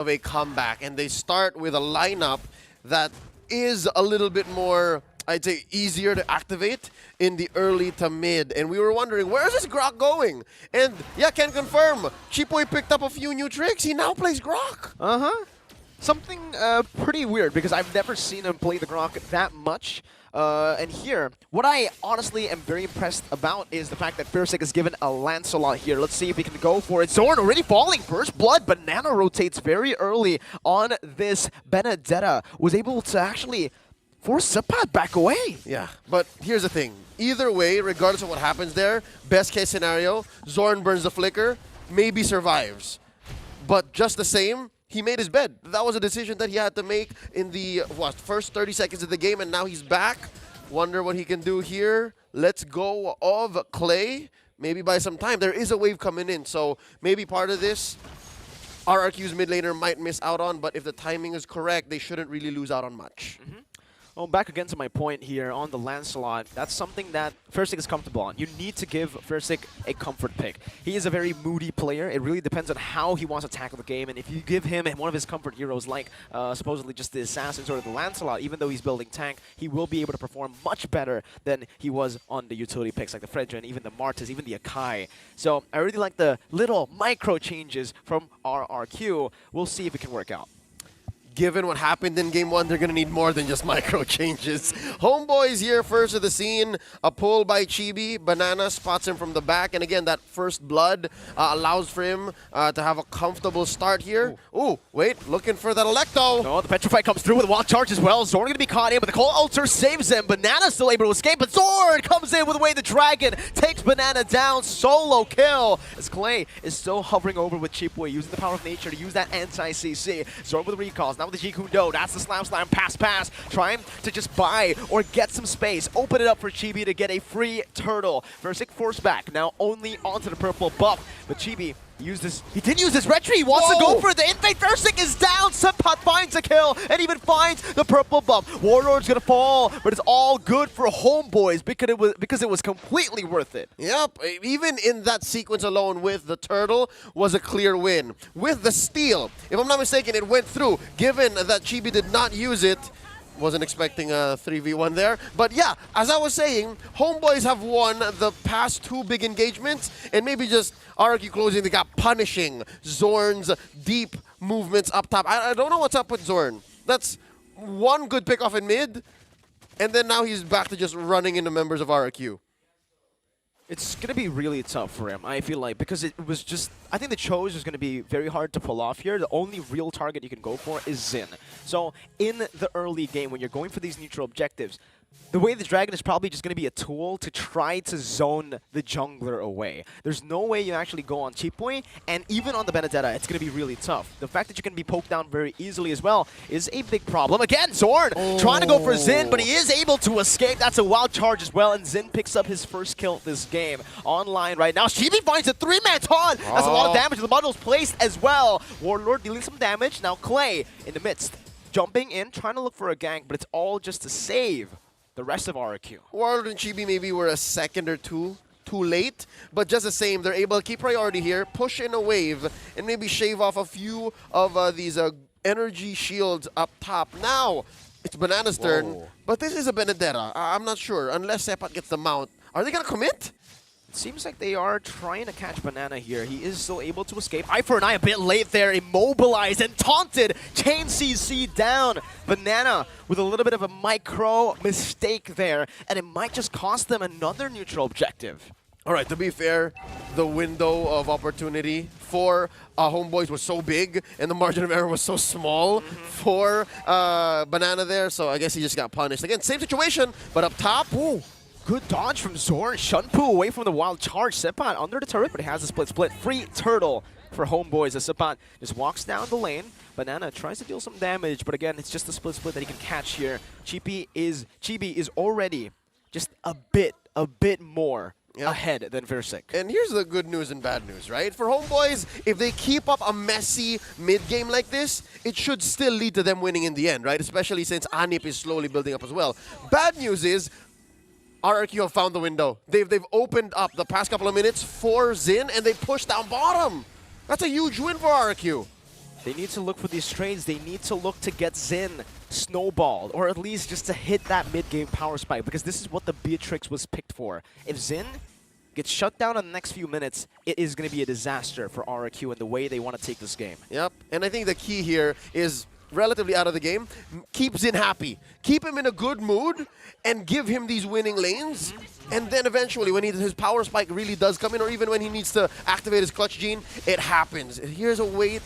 of a comeback, and they start with a lineup that is a little bit more, I'd say, easier to activate in the early to mid. And we were wondering, where is this Grok going? And yeah, can confirm, Chipoy picked up a few new tricks. He now plays Grok. Something pretty weird, because I've never seen him play the Grok that much. And here, what I honestly am very impressed about is the fact that Fiersic is given a Lancelot here. Let's see if he can go for it. Zorn already falling. First blood. Banana rotates very early on this Benedetta. Was able to actually force Zapat back away. Yeah, but here's the thing. Either way, regardless of what happens there, best case scenario, Zorn burns the flicker, maybe survives. But just the same, he made his bed. That was a decision that he had to make in the first 30 seconds of the game, and now he's back. Wonder what he can do here. Let's go of Clay. Maybe by some time. There is a wave coming in, so maybe part of this RRQ's mid laner might miss out on, but if the timing is correct, they shouldn't really lose out on much. Well, back again to my point here on the Lancelot, that's something that Fiersic is comfortable on. You need to give Fiersic a comfort pick. He is a very moody player. It really depends on how he wants to tackle the game, and if you give him one of his comfort heroes like supposedly just the Assassins or the Lancelot, even though he's building tank, he will be able to perform much better than he was on the utility picks like the Fredrin, even the Martis, even the Akai. So I really like the little micro changes from RRQ. We'll see if it can work out. Given what happened in Game 1, they're going to need more than just micro changes. Homeboys here first of the scene. A pull by Chibi. Banana spots him from the back. And again, that first blood allows for him to have a comfortable start here. Ooh, wait, looking for that Electo. Oh, the Petrify comes through with a wild charge as well. Zorn going to be caught in, but the Cold Ulcer saves him. Banana still able to escape, but Zorn comes in with Away the Dragon. Takes Banana down. Solo kill. As Clay is still hovering over with Cheapway, using the power of nature to use that anti-CC. Zorn with the recalls. Now with the Jikundo, that's the slam, pass, trying to just buy or get some space, open it up for Chibi to get a free turtle. Fiersic forced back, now only onto the purple buff, but Chibi he did use his retry, he wants to go for the invade. Fiersic is down, Zapat finds a kill, and even finds the purple buff. Warlord's gonna fall, but it's all good for Homeboys because it was completely worth it. Yep, even in that sequence alone with the turtle was a clear win. With the steal, if I'm not mistaken, it went through. Given that Chibi did not use it, wasn't expecting a 3v1 there. But yeah, as I was saying, Homeboys have won the past two big engagements, and maybe just RRQ closing the gap, punishing Zorn's deep movements up top. I don't know what's up with Zorn. That's one good pick off in mid, and then now he's back to just running into members of RRQ. It's going to be really tough for him, I feel like, because it was just... I think the Chose is going to be very hard to pull off here. The only real target you can go for is Xin. So in the early game, when you're going for these neutral objectives, the way the Dragon is probably just going to be a tool to try to zone the jungler away. There's no way you actually go on Cheapway, and even on the Benedetta, it's going to be really tough. The fact that you can be poked down very easily as well is a big problem. Again, Zorn trying to go for Xin, but he is able to escape. That's a wild charge as well, and Xin picks up his first kill this game. Online right now, Chibi finds a 3-man taunt. That's a lot of damage. The bundle's placed as well. Warlord dealing some damage. Now Clay in the midst, jumping in, trying to look for a gank, but it's all just to save the rest of RRQ. Warlord and Chibi maybe were a second or two too late, but just the same, they're able to keep priority here, push in a wave, and maybe shave off a few of these energy shields up top. Now, it's Banana's turn, but this is a Benedetta. I'm not sure, unless Zapat gets the mount. Are they going to commit? It seems like they are trying to catch Banana here. He is still able to escape. Eye for an eye a bit late there, immobilized and taunted. Chain CC down. Banana with a little bit of a micro mistake there, and it might just cost them another neutral objective. All right, to be fair, the window of opportunity for Homeboys was so big, and the margin of error was so small for Banana there, so I guess he just got punished. Again, same situation, but up top, good dodge from Zorn. Shunpu away from the wild charge. Zapat under the turret, but he has a split. Free turtle for Homeboys as Zapat just walks down the lane. Banana tries to deal some damage, but again, it's just the split that he can catch here. Chibi is already just a bit more ahead than Fiersic. And here's the good news and bad news, right? For Homeboys, if they keep up a messy mid-game like this, it should still lead to them winning in the end, right? Especially since Anip is slowly building up as well. Bad news is, RRQ have found the window. They've opened up the past couple of minutes for Xin, and they pushed down bottom. That's a huge win for RRQ. They need to look for these trades. They need to look to get Xin snowballed, or at least just to hit that mid-game power spike, because this is what the Beatrix was picked for. If Xin gets shut down in the next few minutes, it is going to be a disaster for RRQ and the way they want to take this game. Yep, and I think the key here is relatively out of the game. Keep Xin happy. Keep him in a good mood and give him these winning lanes. And then eventually when his power spike really does come in, or even when he needs to activate his clutch gene, it happens. Here's a wait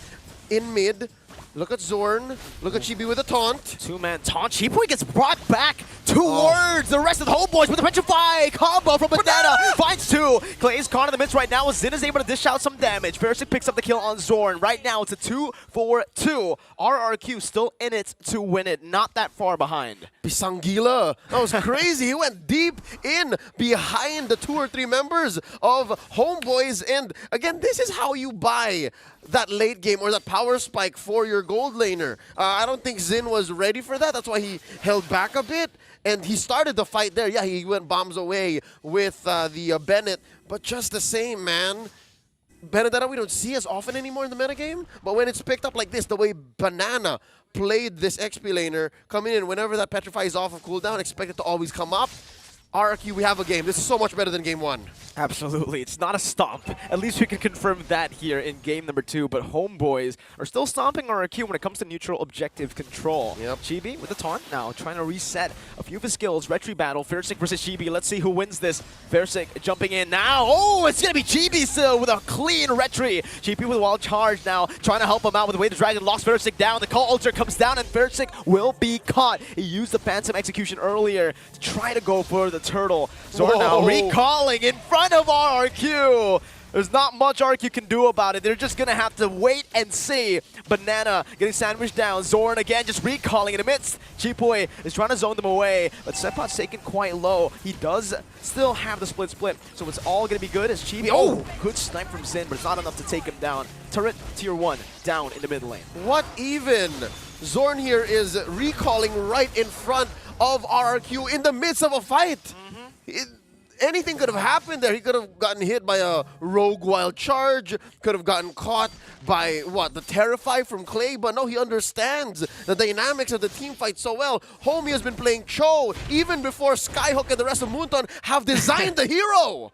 in mid. Look at Zorn. Look at Chibi with a taunt. Two-man taunt. Cheapboy gets brought back. Two words. The rest of the Homeboys with the Petrify combo from Banana. Finds two. Clay's caught in the midst right now. Xin is able to dish out some damage. Fersic picks up the kill on Zorn. Right now it's a 2-4-2. RRQ still in it to win it. Not that far behind. Pisangila. That was crazy. He went deep in behind the 2 or 3 members of Homeboys. And again, this is how you buy that late game or that power spike for your gold laner. I don't think Xin was ready for that. That's why he held back a bit. And he started the fight there. Yeah, he went bombs away with the Bennett. But just the same, man. Benedetta we don't see as often anymore in the metagame. But when it's picked up like this, the way Banana played this XP laner, coming in whenever that Petrify is off of cooldown, expect it to always come up. RRQ, we have a game. This is so much better than game 1. Absolutely. It's not a stomp. At least we can confirm that here in game number 2. But Homeboys are still stomping RRQ when it comes to neutral objective control. Yep. Chibi with the taunt now, trying to reset a few of his skills. Retry battle, Fersic versus Chibi. Let's see who wins this. Fersic jumping in now. Oh, it's going to be Chibi still with a clean Retry. Chibi with a wild charge now, trying to help him out with the way the Dragon locks Fersic down. The Call Ultra comes down and Fersic will be caught. He used the Phantom Execution earlier to try to go for the turtle. Zorn now recalling in front of RRQ. There's not much RRQ can do about it. They're just going to have to wait and see. Banana getting sandwiched down. Zorn again just recalling in the midst. Chipoy is trying to zone them away, but Sepat's taken quite low. He does still have the split, so it's all going to be good as Chibi. Oh, good snipe from Xin, but it's not enough to take him down. Turret tier 1 down in the mid lane. What even? Zorn here is recalling right in front of RRQ in the midst of a fight. Anything could have happened there. He could have gotten hit by a rogue wild charge, could have gotten caught by, what, the Terrify from Clay, but no, he understands the dynamics of the team fight so well. Homie has been playing Cho even before Skyhook and the rest of Moonton have designed the hero.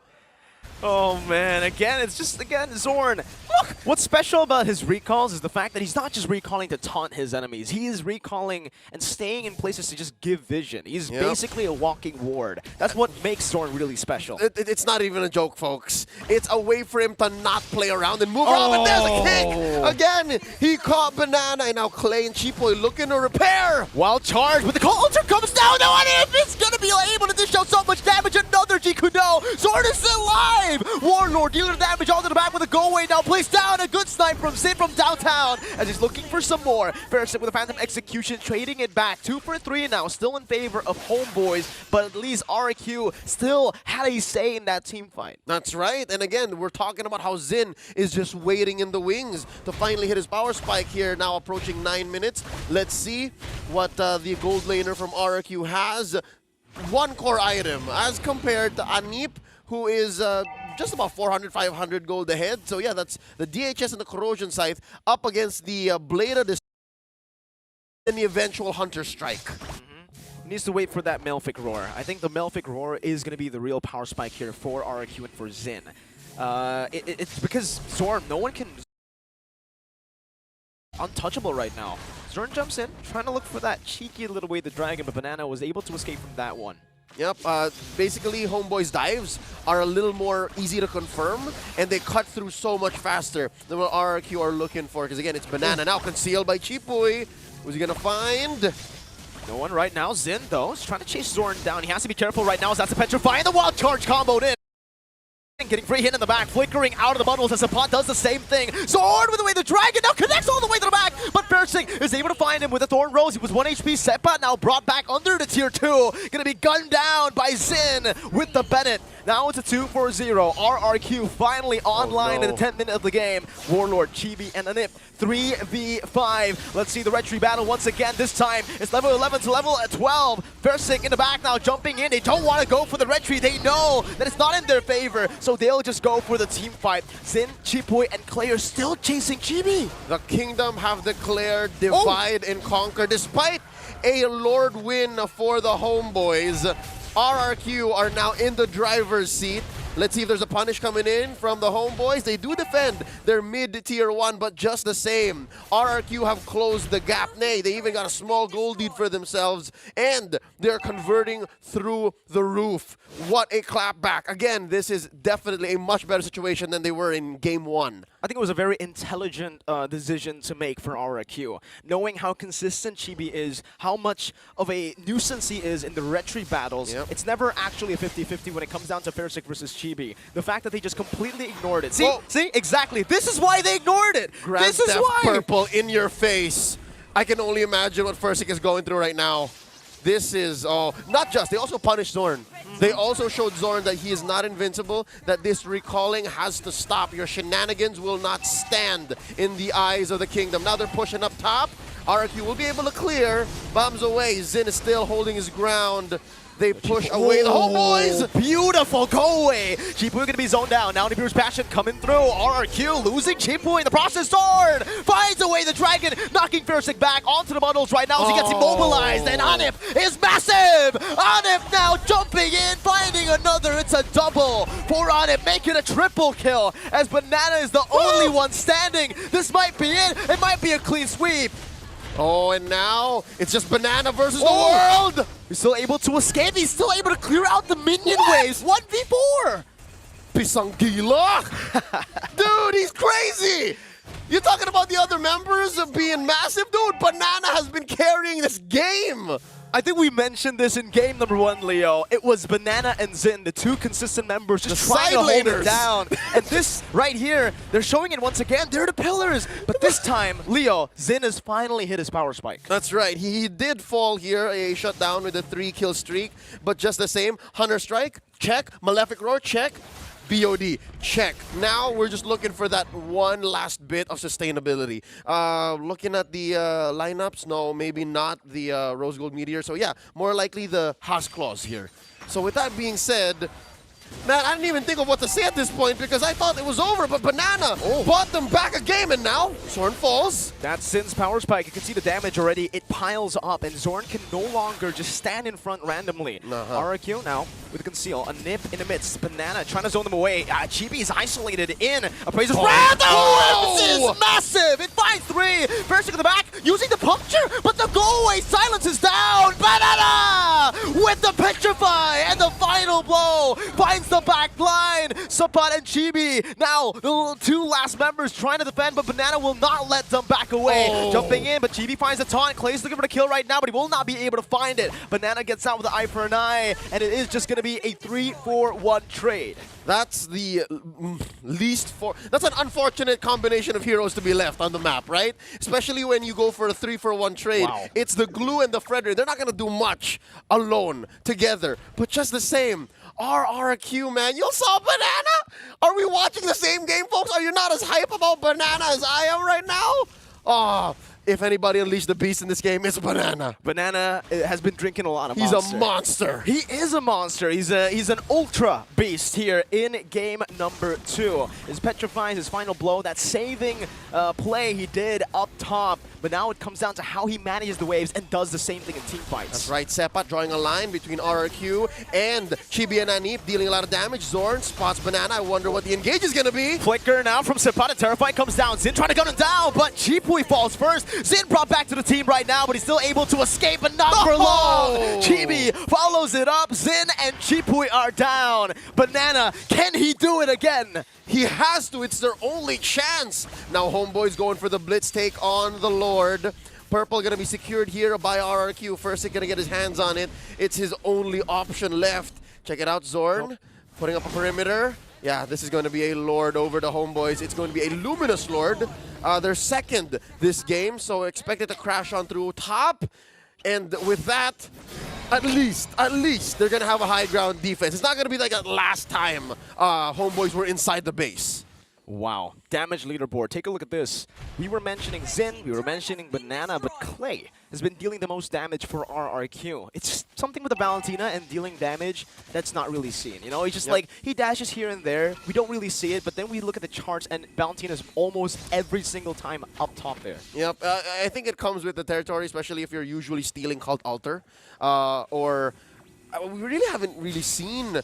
Oh man, again, it's just, Zorn. Look, what's special about his recalls is the fact that he's not just recalling to taunt his enemies. He is recalling and staying in places to just give vision. He's basically a walking ward. That's what makes Zorn really special. It's not even a joke, folks. It's a way for him to not play around and move around, and there's a kick! Again, he caught Banana, and now Clay and Chipoy looking to repair! Wild charge, but the Call Ultra comes down, no one is going to be able to dish out so much damage. Another Jikudo. Zorn is still alive! Warlord dealing damage onto the back with a go-away now placed down. A good snipe from Xin from downtown as he's looking for some more. Fersic with a Phantom Execution, trading it back. 2 for 3 now, still in favor of Homeboys, but at least RRQ still had a say in that team fight. That's right, and again, we're talking about how Xin is just waiting in the wings to finally hit his power spike here, now approaching 9 minutes. Let's see what the gold laner from RRQ has. One core item as compared to Anip, who is just about 400, 500 gold ahead. So yeah, that's the DHS and the Corrosion Scythe up against the Blade of and the eventual Hunter Strike. Needs to wait for that Melfic Roar. I think the Melfic Roar is going to be the real power spike here for RRQ and for Xin. It's because Zorn, no one can... untouchable right now. Zorn jumps in, trying to look for that cheeky little way the Dragon, but Banana was able to escape from that one. Yep, basically Homeboy's dives are a little more easy to confirm, and they cut through so much faster than what RRQ are looking for, because again, it's Banana now concealed by Chipoy. Who's he gonna find? No one right now. Xin, though, is trying to chase Zorn down. He has to be careful right now as that's a Petrify, and the Wild Charge comboed in. Getting free hit in the back, flickering out of the bundles as Sapot does the same thing. Zorn with the way the Dragon now connects all the way to the back, but Fersic is able to find him with a Thorn Rose. He was 1 HP. Sepot now brought back under the tier 2. Gonna be gunned down by Xin with the Bennett. Now it's a 2-4-0. RRQ finally online in the 10th minute of the game. Warlord, Chibi, and Anip 3v5. Let's see the red tree battle once again. This time it's level 11 to level 12. Versik in the back now jumping in. They don't want to go for the red tree. They know that it's not in their favor, so they'll just go for the team fight. Zin, Chipoy, and Clay are still chasing Chibi. The Kingdom have declared divide and conquer despite a Lord win for the Homeboys. RRQ are now in the driver's seat. Let's see if there's a punish coming in from the Homeboys. They do defend their mid-tier 1, but just the same, RRQ have closed the gap. Nay, they even got a small goal lead for themselves, and they're converting through the roof. What a clapback. Again, this is definitely a much better situation than they were in Game 1. I think it was a very intelligent decision to make for RRQ. Knowing how consistent Chibi is, how much of a nuisance he is in the red tree battles, it's never actually a 50-50 when it comes down to Versik versus Chibi. The fact that they just completely ignored it. See, exactly. This is why they ignored it. This is why. Purple in your face. I can only imagine what Versik is going through right now. This is, not just, they also punished Zorn. They also showed Zorn that he is not invincible, that this recalling has to stop. Your shenanigans will not stand in the eyes of the Kingdom. Now they're pushing up top. RRQ will be able to clear. Bombs away. Zin is still holding his ground. They push away the Homeboys. Beautiful, go away. Chipoy gonna be zoned down. Now Nibiru's Passion coming through. RRQ losing Chipoy in the process. Zorn finds away the Dragon, knocking Versik back onto the bundles right now as he gets immobilized. And Anip is massive. Anip now jumping in, finding another. It's a double for Anip, making a triple kill as Banana is the only one standing. This might be it. It might be a clean sweep. Oh, and now it's just Banana versus the world. He's still able to escape. He's still able to clear out the minion waves. 1v4. Pisangila. Dude, he's crazy. You're talking about the other members of being massive? Dude, Banana has been carrying this game. I think we mentioned this in game number 1, Leo. It was Banana and Zin, the two consistent members, just trying to hold it down. And this right here, they're showing it once again. They're the pillars. But this time, Leo, Zin has finally hit his power spike. That's right. He did fall here, a shutdown with a 3-kill streak. But just the same, Hunter Strike, check. Malefic Roar, check. BOD, check. Now we're just looking for that one last bit of sustainability. Looking at the lineups, no, maybe not the Rose Gold Meteor. So yeah, more likely the Haas Claws here. So with that being said, man, I didn't even think of what to say at this point because I thought it was over, but Banana bought them back a game, and now Zorn falls. That's Zin's power spike. You can see the damage already. It piles up, and Zorn can no longer just stand in front randomly. RRQ now with the conceal. A nip in the midst. Banana trying to zone them away. Chibi is isolated in. Appraiser's This is massive. It finds 3. First in the back, using the puncture, but the go away silence is down. Banana with the petrify, and the final blow finds the back line. Sapat and Chibi now the 2 last members trying to defend, but Banana will not let them back away. Jumping in, but Chibi finds a taunt. Clay's looking for the kill right now, but he will not be able to find it. Banana gets out with the eye for an eye, and it is just going to be a 3-4-1 trade. That's the that's an unfortunate combination of heroes to be left on the map, right? Especially when you go for a 3-for-1 trade. It's the Glue and the Frederick. They're not going to do much alone together, but just the same. RRQ, man, you saw Banana? Are we watching the same game, folks? Are you not as hype about Banana as I am right now? Oh, if anybody unleashed the beast in this game, it's Banana. Banana has been drinking a lot of He's a monster. He is a monster. He's an ultra beast here in game number 2. His petrifying, his final blow, that saving play he did up top. But now it comes down to how he manages the waves and does the same thing in team fights. That's right. Sepat drawing a line between RRQ and Chibi and Anip, dealing a lot of damage. Zorn spots Banana. I wonder what the engage is going to be. Flicker now from Sepat. Terrifying comes down. Zin trying to gun him down, but Chibi falls first. Zin brought back to the team right now, but he's still able to escape, but not for long. Chibi follows it up. Zin and Chibi are down. Banana, can he do it again? He has to. It's their only chance. Now Homeboys going for the blitz take on the Lord. Purple going to be secured here by RRQ. First, he's going to get his hands on it. It's his only option left. Check it out, Zorn. Putting up a perimeter. Yeah, this is going to be a Lord over the Homeboys. It's going to be a Luminous Lord. They're second this game, so expect it to crash on through top. And with that, at least, they're going to have a high ground defense. It's not going to be like that last time Homeboys were inside the base. Wow. Damage leaderboard. Take a look at this. We were mentioning Xin, we were mentioning Banana, but Clay has been dealing the most damage for RRQ. It's something with the Valentina and dealing damage that's not really seen. You know, he's just like, he dashes here and there. We don't really see it, but then we look at the charts and Valentina's almost every single time up top there. Yep. I think it comes with the territory, especially if you're usually stealing Cult Altar. We really haven't really seen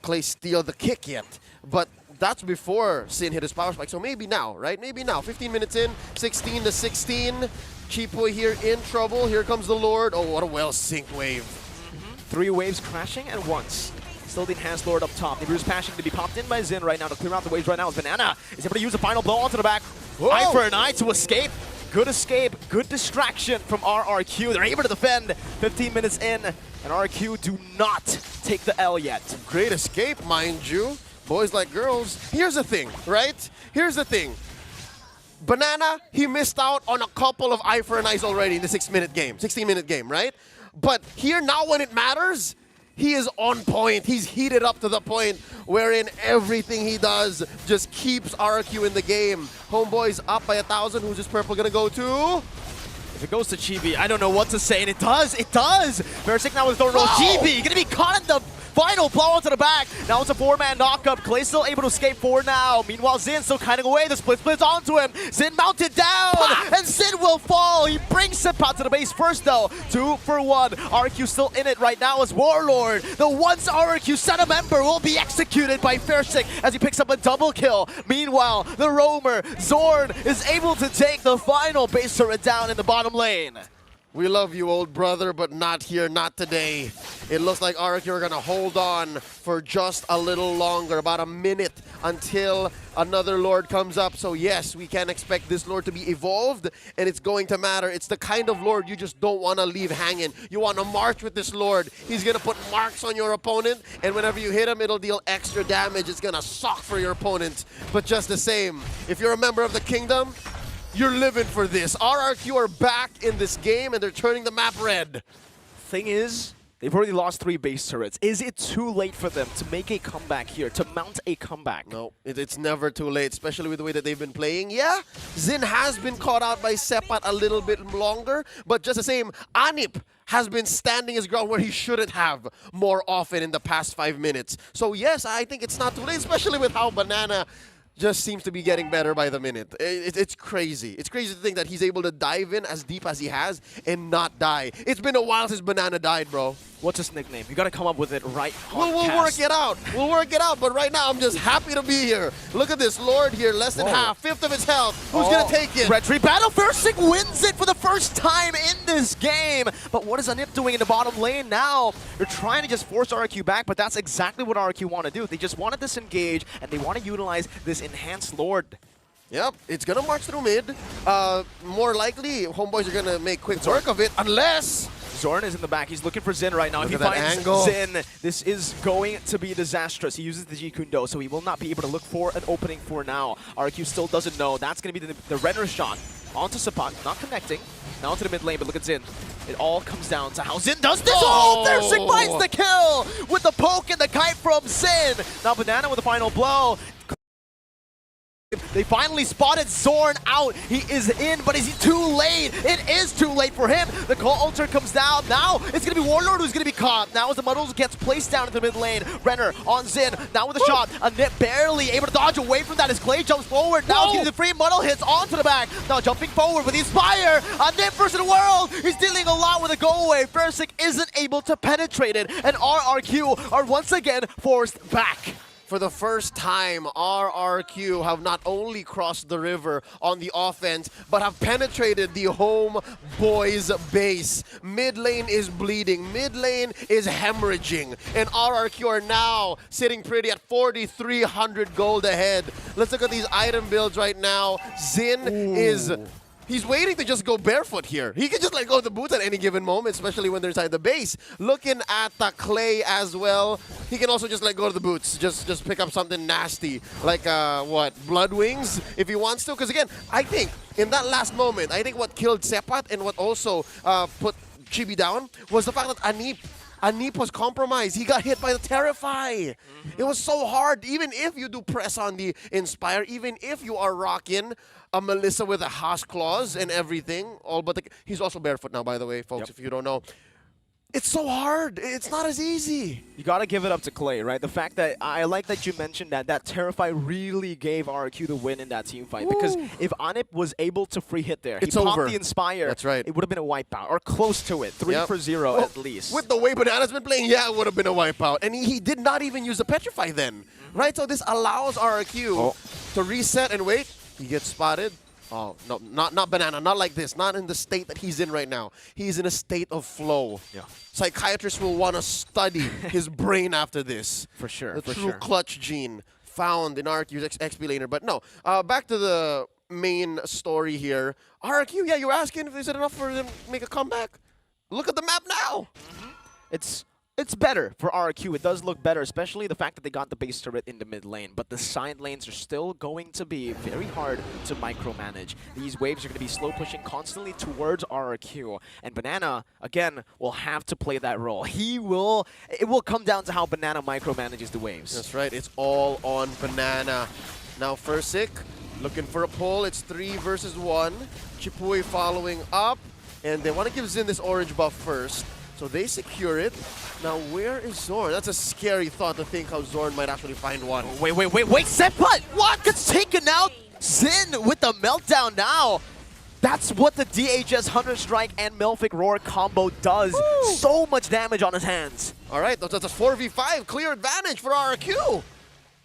Clay steal the kick yet, but that's before Sin hit his power spike, so maybe now, right? Maybe now. 15 minutes in, 16 to 16. Cheapboy here in trouble. Here comes the Lord. Oh, what a well-synced wave. 3 waves crashing and once. Still the enhanced Lord up top. The Bruce Passion to be popped in by Xin right now to clear out the waves right now. Banana is able to use a final blow onto the back. Eye for an eye to escape. Good escape, good distraction from RRQ. They're able to defend 15 minutes in, and RRQ do not take the L yet. Great escape, mind you. Boys like girls. Here's the thing, right? Here's the thing. Banana, he missed out on a couple of eye for an eyes already in the 16-minute game, right? But here now when it matters, he is on point. He's heated up to the point wherein everything he does just keeps RRQ in the game. Homeboys up by 1,000. Who's this purple gonna go to? If it goes to Chibi, I don't know what to say, and it does! It does! Versik now with the roll. Chibi gonna be caught in the final blow onto the back. Now it's a 4-man knockup. Clay still able to escape forward now. Meanwhile, Xin still kiting away. The splits onto him. Xin mounted down, and Xin will fall. He brings Sipat to the base first, though. 2 for 1. RRQ still in it right now as Warlord. The once RRQ Senate member will be executed by Versik as he picks up a double kill. Meanwhile, the roamer, Zorn, is able to take the final base turret down in the bottom lane. We love you, old brother, but not here, not today. It looks like RRQ are going to hold on for just a little longer, about a minute until another Lord comes up. So yes, we can expect this Lord to be evolved, and it's going to matter. It's the kind of Lord you just don't want to leave hanging. You want to march with this Lord. He's going to put marks on your opponent, and whenever you hit him, it'll deal extra damage. It's going to suck for your opponent. But just the same, if you're a member of the kingdom, you're living for this. RRQ are back in this game, and they're turning the map red. Thing is, they've already lost 3 base turrets. Is it too late for them to make a comeback here, to mount a comeback? No, it's never too late, especially with the way that they've been playing. Yeah, Xin has been caught out by Sepat a little bit longer, but just the same, Anip has been standing his ground where he shouldn't have more often in the past 5 minutes. So yes, I think it's not too late, especially with how Banana just seems to be getting better by the minute. It's crazy. It's crazy to think that he's able to dive in as deep as he has and not die. It's been a while since Banana died, bro. What's his nickname? You gotta come up with it right We'll work it out. We'll work it out. But right now, I'm just happy to be here. Look at this Lord here, less than half, 1/5 of his health. Who's gonna take it? Red Tree Battle. Versik wins it for the first time in this game. But what is Anip doing in the bottom lane now? They're trying to just force RRQ back, but that's exactly what RRQ want to do. They just want to disengage, and they want to utilize this enhanced Lord. Yep, it's gonna march through mid. More likely, Homeboys are gonna make quick work of it, unless Zorn is in the back. He's looking for Xin right now. If he finds Xin, this is going to be disastrous. He uses the G Kundo, so he will not be able to look for an opening for now. RQ still doesn't know. That's going to be the Renner shot onto Sapat, not connecting. Now to the mid lane, but look at Xin. It all comes down to how Xin does this. Oh, Versik finds the kill with the poke and the kite from Xin. Now Banana with the final blow. They finally spotted Zorn out. He is in, but is he too late? It is too late for him. The Cult Altar comes down. Now it's going to be Warlord who's going to be caught. Now as the Muddles gets placed down in the mid lane. Renner on Xin. Now with a shot. Anip barely able to dodge away from that as Clay jumps forward. Now getting the free Muddle hits onto the back. Now jumping forward with the Inspire. Anip versus the world. He's dealing a lot with a go away. Versik isn't able to penetrate it. And RRQ are once again forced back. For the first time, RRQ have not only crossed the river on the offense, but have penetrated the Homeboys base. Mid lane is bleeding, mid lane is hemorrhaging, and RRQ are now sitting pretty at 4,300 gold ahead. Let's look at these item builds right now. Xin he's waiting to just go barefoot here. He can just like go to the boots at any given moment, especially when they're inside the base. Looking at the Clay as well, he can also just like go to the boots, just pick up something nasty like what, Blood Wings if he wants to. Because again, I think in that last moment, I think what killed Sepat and what also put Chibi down was the fact that Anip Anip was compromised. He got hit by the Terrify. It was so hard. Even if you do press on the Inspire, even if you are rocking a Melissa with a Haas clause and everything, all but he's also barefoot now, by the way, folks, if you don't know. It's so hard. It's not as easy. You gotta give it up to Clay, right? The fact that I like that you mentioned that Terrify really gave RRQ the win in that team fight. Because if Anip was able to free hit there, it's he popped over. the Inspire. That's right. It would have been a wipeout or close to it. 3 for 0 at least. With the way Banana's been playing, yeah, it would have been a wipeout. And he did not even use the Petrify then, right? So this allows RRQ to reset and wait. He gets spotted. Oh, no, not Banana, not like this, not in the state that he's in right now. He's in a state of flow. Yeah. Psychiatrists will want to study his brain after this. For sure, the true clutch gene found in RRQ's XP laner. But no, back to the main story here. RRQ, yeah, you're asking if is it enough for them to make a comeback? Look at the map now. It's better for RRQ. It does look better, especially the fact that they got the base turret in the mid lane. But the side lanes are still going to be very hard to micromanage. These waves are going to be slow pushing constantly towards RRQ. And Banana, again, will have to play that role. It will come down to how Banana micromanages the waves. That's right. It's all on Banana. Now Fursic looking for a pull. It's 3 versus 1. Chipui following up. And they want to give Xin this orange buff first. So they secure it. Now, where is Zorn? That's a scary thought to think how Zorn might actually find one. Wait, Setput! What? Gets taken out! Xin with the meltdown now! That's what the DHS Hunter Strike and Melphic Roar combo does. Woo! So much damage on his hands. All right, that's a 4v5. Clear advantage for RRQ.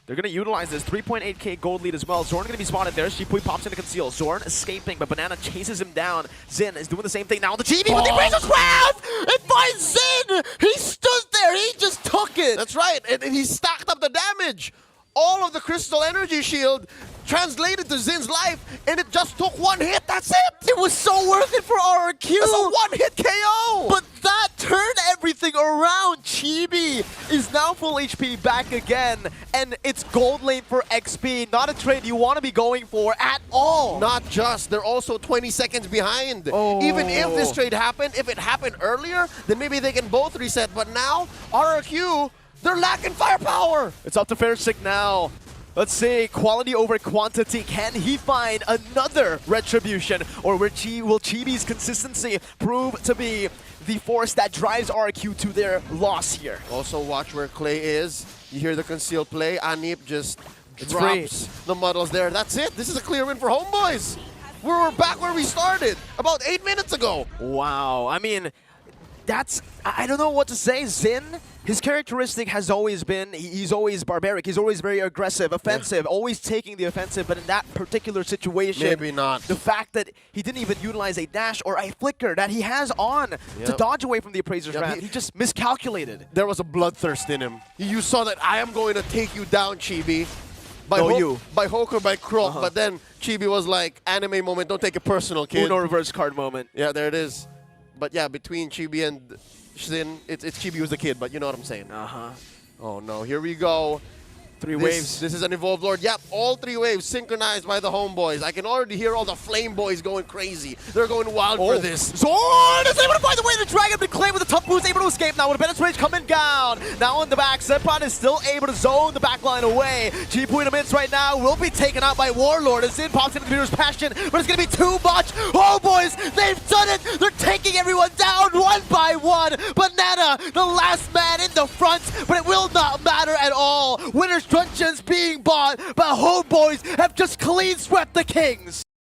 They're going to utilize this 3.8k gold lead as well. Zorn going to be spotted there. Shipui pops into conceal. Zorn escaping, but Banana chases him down. Xin is doing the same thing now. The GB with the Eraser's Wrath! It finds Xin! He stood there. He just took it. That's right. And he stacked up the damage. All of the Crystal Energy Shield translated to Zin's life, and it just took 1 hit. That's it. It was so worth it for RRQ. That's a 1-hit KO. But that turned everything around. Chibi is now full HP back again, and it's gold lane for XP. Not a trade you want to be going for at all. Not just. They're also 20 seconds behind. Even if this trade happened, if it happened earlier, then maybe they can both reset. But now, RRQ, they're lacking firepower. It's up to Fursic now. Let's see, quality over quantity. Can he find another retribution? Or will Chibi's consistency prove to be the force that drives RRQ to their loss here? Also watch where Clay is. You hear the concealed play. Anip just drops the muddles there. That's it. This is a clear win for Homeboys. We're back where we started about 8 minutes ago. Wow. I mean, I don't know what to say. Xin, his characteristic has always been, he's always barbaric, he's always very aggressive, offensive, always taking the offensive, but in that particular situation, maybe not. The fact that he didn't even utilize a dash or a flicker that he has on to dodge away from the Appraiser's Wrath, he just miscalculated. There was a bloodthirst in him. You saw that I am going to take you down, Chibi. By hook or by croak, but then Chibi was like, anime moment, don't take it personal, kid. Uno reverse card moment. Yeah, there it is. But yeah, between Chibi and Xin, it's Chibi who's the kid, but you know what I'm saying. Oh no, here we go. 3 waves. This is an Evolved Lord. Yep, all 3 waves synchronized by the Homeboys. I can already hear all the Flame Boys going crazy. They're going wild for this. Zorn is able to find the way to drag him to Clay with a tough boost, able to escape now with a penetration coming down. Now in the back, Setpot is still able to zone the backline away. Chipui in the midst right now will be taken out by Warlord as Xin pops into the Peter's Passion, but it's going to be too much. Homeboys, they've done it. They're taking everyone down 1 by 1. Banana, the last man in the front, but it will not matter at all. Winner's Truncheons being bought, but Homeboys have just clean swept the Kings.